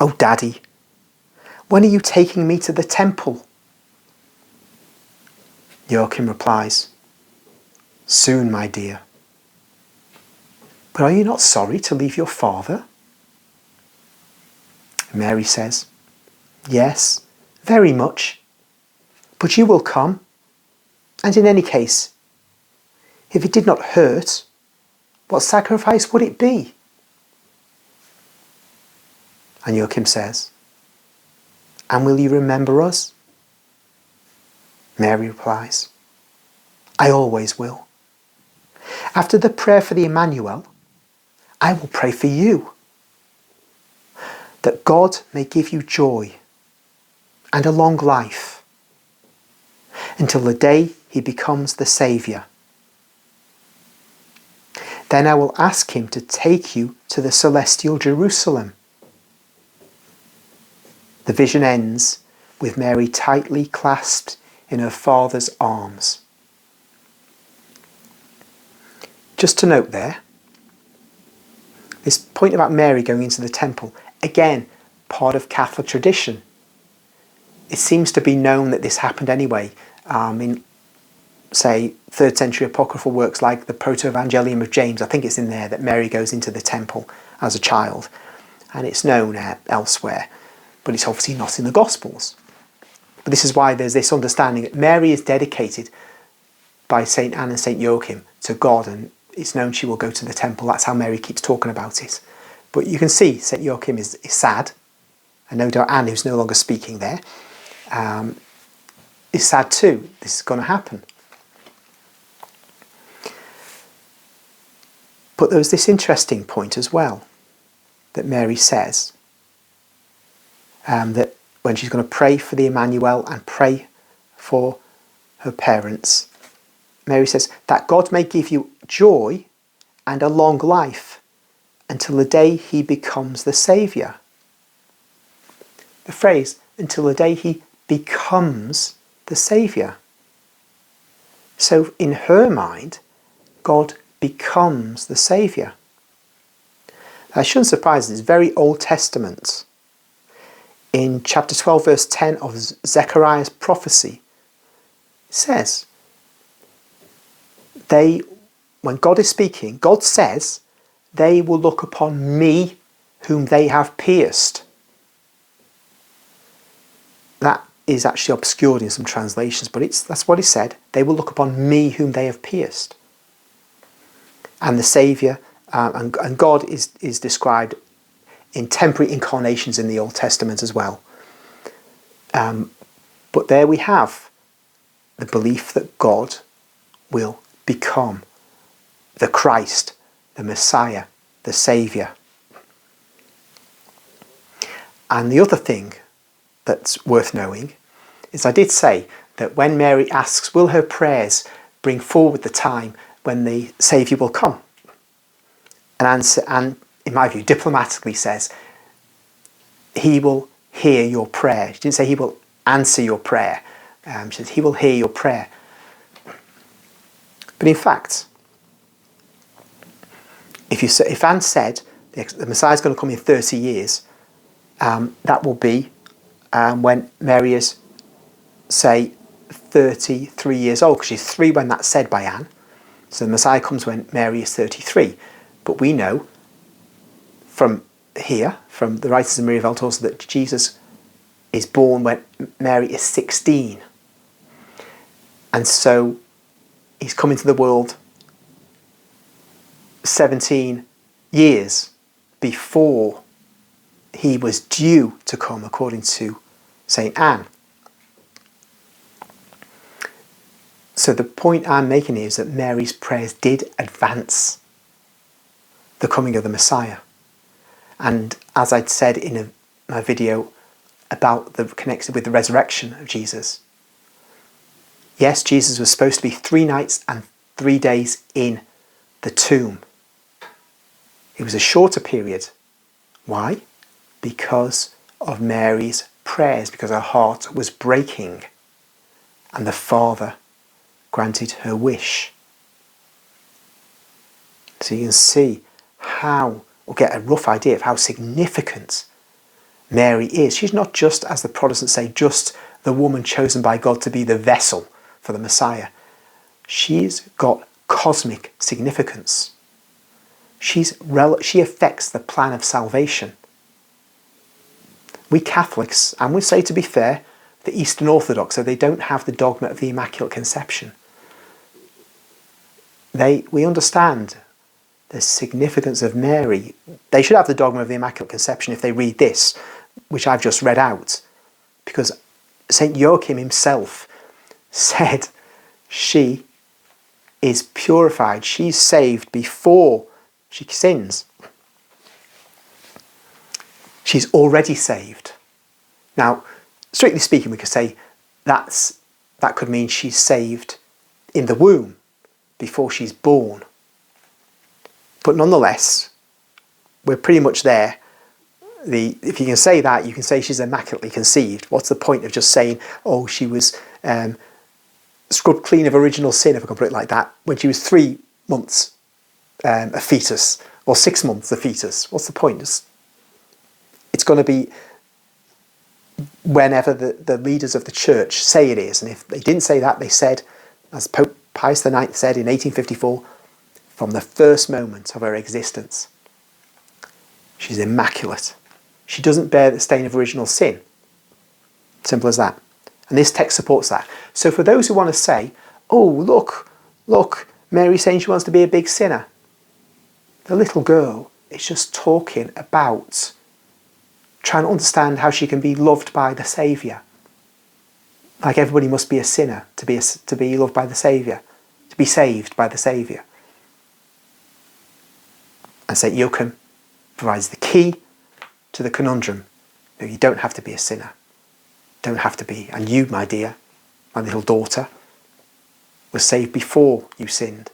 "Oh, Daddy, when are you taking me to the temple?" Joachim replies, "Soon, my dear." "But are you not sorry to leave your father?" Mary says, "Yes, very much. But you will come. And in any case, if it did not hurt, what sacrifice would it be?" And Joachim says, "And will you remember us?" Mary replies, "I always will. After the prayer for the Emmanuel, I will pray for you, that God may give you joy and a long life until the day he becomes the Saviour. Then I will ask him to take you to the celestial Jerusalem." The vision ends with Mary tightly clasped in her father's arms. Just to note there, this point about Mary going into the temple, again, part of Catholic tradition. It seems to be known that this happened anyway in, say, 3rd century apocryphal works like the Proto-Evangelium of James. I think it's in there that Mary goes into the temple as a child, and it's known elsewhere, but it's obviously not in the Gospels. But this is why there's this understanding that Mary is dedicated by St. Anne and St. Joachim to God, and it's known she will go to the temple. That's how Mary keeps talking about it. But you can see St. Joachim is sad, and no doubt Anne, who's no longer speaking there, is sad too. This is going to happen. But there was this interesting point as well that Mary says, that when she's going to pray for the Emmanuel and pray for her parents, Mary says that God may give you joy and a long life until the day he becomes the Saviour. The phrase, until the day he becomes the Saviour. So in her mind, God becomes the Saviour. That shouldn't surprise us. It's very Old Testament. In chapter 12, verse 10 of Zechariah's prophecy, it says, when God is speaking, God says, "They will look upon me whom they have pierced." That is actually obscured in some translations, but that's what he said. They will look upon me whom they have pierced. And the Saviour, and God is described in temporary incarnations in the Old Testament as well. But there we have the belief that God will become the Christ, the Messiah, the Saviour. And the other thing that's worth knowing is I did say that when Mary asks, will her prayers bring forward the time when the Saviour will come? And in my view, diplomatically says, he will hear your prayer. She didn't say he will answer your prayer. She said he will hear your prayer. But in fact, if Anne said the Messiah is going to come in 30 years, that will be when Mary is, say, 33 years old, because she's 3 when that's said by Anne. So the Messiah comes when Mary is 33. But we know from the writings of Maria Valtorta, that Jesus is born when Mary is 16. And so he's come into the world 17 years before he was due to come, according to St. Anne. So the point I'm making here is that Mary's prayers did advance the coming of the Messiah. And as I'd said in my video about connected with the resurrection of Jesus, yes, Jesus was supposed to be 3 nights and 3 days in the tomb. It was a shorter period. Why? Because of Mary's prayers, because her heart was breaking, and the Father granted her wish. So you can see or get a rough idea of how significant Mary is. She's not just, as the Protestants say, just the woman chosen by God to be the vessel for the Messiah. She's got cosmic significance. She affects the plan of salvation. We Catholics, and we say, to be fair, the Eastern Orthodox, so they don't have the dogma of the Immaculate Conception. We understand the significance of Mary. They should have the dogma of the Immaculate Conception if they read this, which I've just read out, because St. Joachim himself said she is purified, she's saved before she sins. She's already saved. Now, strictly speaking, we could say that could mean she's saved in the womb before she's born. But nonetheless, we're pretty much there. If you can say that, you can say she's immaculately conceived. What's the point of just saying, oh, she was scrubbed clean of original sin, if I can put it like that, when she was 3 months a fetus, or 6 months a fetus? What's the point? It's going to be whenever the leaders of the church say it is. And if they didn't say that, they said, as Pope Pius IX said in 1854, from the first moment of her existence, she's immaculate. She doesn't bear the stain of original sin. Simple as that. And this text supports that. So for those who want to say, oh, look, Mary's saying she wants to be a big sinner. The little girl is just talking about trying to understand how she can be loved by the Saviour. Like everybody must be a sinner to be loved by the Saviour, to be saved by the Saviour. And St. Joachim provides the key to the conundrum. No, you don't have to be a sinner. Don't have to be. And you, my dear, my little daughter, was saved before you sinned.